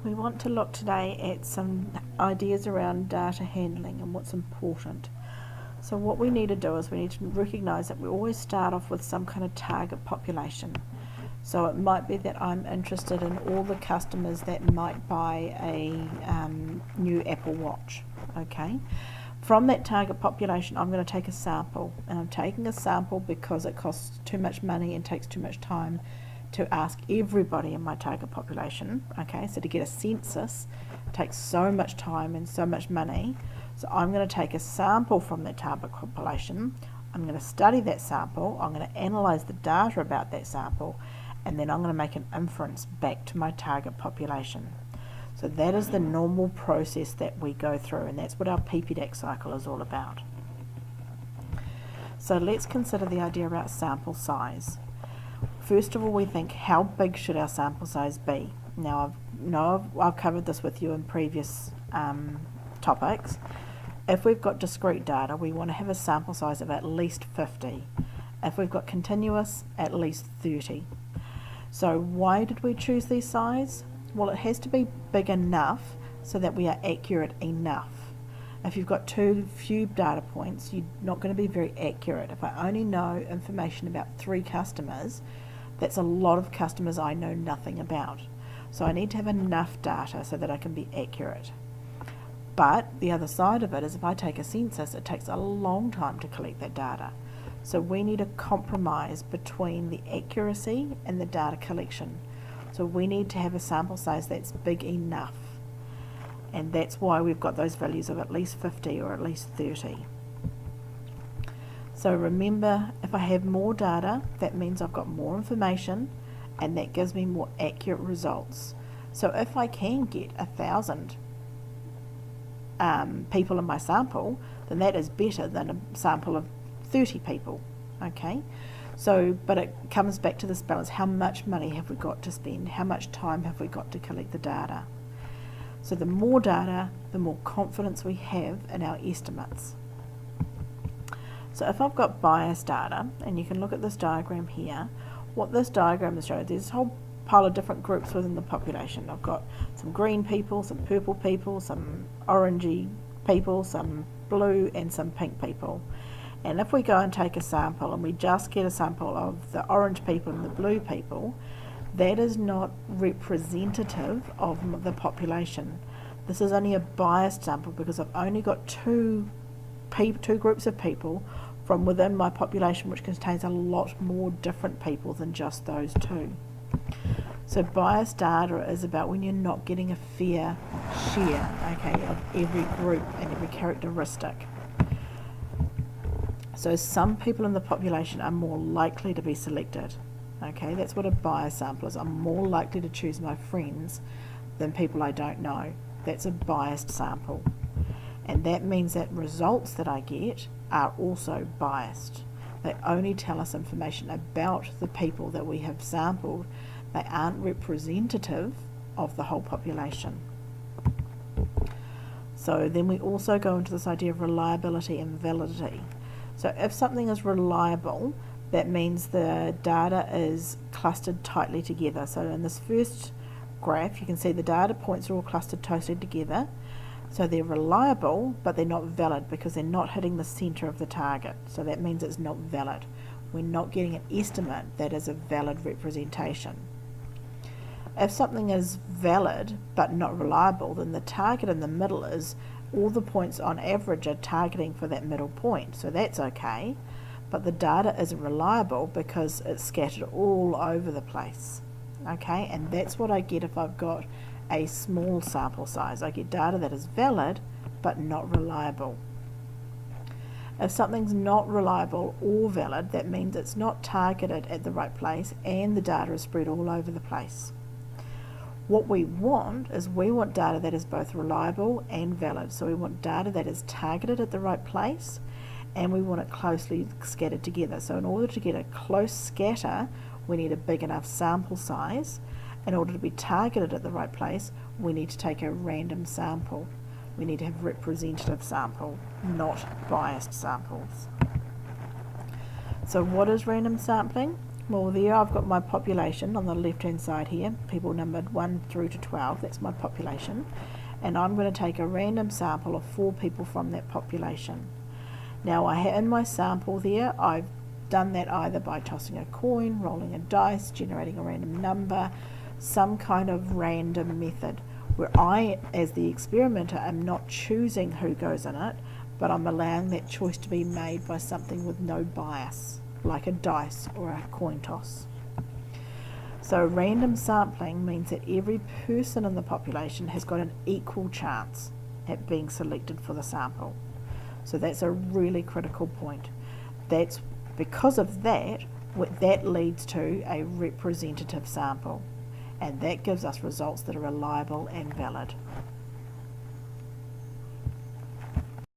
We want to look today at some ideas around data handling and what's important. So what we need to do is we need to recognise that we always start off with some kind of target population. So it might be that I'm interested in all the customers that might buy a new Apple Watch, okay? From that target population, I'm going to take a sample, and I'm taking a sample because it costs too much money and takes too much time to ask everybody in my target population, okay? So to get a census takes so much time and so much money. So I'm going to take a sample from that target population, I'm going to study that sample, I'm going to analyse the data about that sample, and then I'm going to make an inference back to my target population. So that is the normal process that we go through, and that's what our PPDAQ cycle is all about. So let's consider the idea about sample size. First of all, we think, how big should our sample size be? Now, I've covered this with you in previous topics. If we've got discrete data, we want to have a sample size of at least 50. If we've got continuous, at least 30. So why did we choose these size? Well, it has to be big enough so that we are accurate enough. If you've got too few data points, you're not going to be very accurate. If I only know information about 3 customers, that's a lot of customers I know nothing about. So I need to have enough data so that I can be accurate. But the other side of it is if I take a census, it takes a long time to collect that data. So we need a compromise between the accuracy and the data collection. So we need to have a sample size that's big enough. And that's why we've got those values of at least 50 or at least 30. So remember, if I have more data, that means I've got more information, and that gives me more accurate results. So if I can get 1,000 people in my sample, then that is better than a sample of 30 people, okay? So, but it comes back to this balance. How much money have we got to spend? How much time have we got to collect the data? So the more data, the more confidence we have in our estimates. So if I've got bias data, and you can look at this diagram here, what this diagram is showing, there's a whole pile of different groups within the population. I've got some green people, some purple people, some orangey people, some blue and some pink people. And if we go and take a sample and we just get a sample of the orange people and the blue people, that is not representative of the population. This is only a biased sample because I've only got two groups of people from within my population, which contains a lot more different people than just those two. So biased data is about when you're not getting a fair share, okay, of every group and every characteristic. So some people in the population are more likely to be selected. Okay, that's what a bias sample is. I'm more likely to choose my friends than people I don't know. That's a biased sample. And that means that results that I get are also biased. They only tell us information about the people that we have sampled. They aren't representative of the whole population. So then we also go into this idea of reliability and validity. So if something is reliable, that means the data is clustered tightly together. So in this first graph, you can see the data points are all clustered tightly together. So they're reliable, but they're not valid because they're not hitting the center of the target. So that means it's not valid. We're not getting an estimate that is a valid representation. If something is valid but not reliable, then the target in the middle is all the points on average are targeting for that middle point. So that's okay. But the data isn't reliable because it's scattered all over the place, okay? And that's what I get if I've got a small sample size. I get data that is valid but not reliable. If something's not reliable or valid, that means it's not targeted at the right place and the data is spread all over the place. What we want is we want data that is both reliable and valid. So we want data that is targeted at the right place, and we want it closely scattered together. So in order to get a close scatter, we need a big enough sample size. In order to be targeted at the right place, we need to take a random sample. We need to have representative sample, not biased samples. So what is random sampling? Well, there I've got my population on the left hand side here, people numbered 1 through to 12, that's my population, and I'm going to take a random sample of 4 people from that population. Now in my sample there, I've done that either by tossing a coin, rolling a dice, generating a random number, some kind of random method where I, as the experimenter, am not choosing who goes in it, but I'm allowing that choice to be made by something with no bias, like a dice or a coin toss. So random sampling means that every person in the population has got an equal chance at being selected for the sample. So that's a really critical point. That's because of that leads to a representative sample, and that gives us results that are reliable and valid.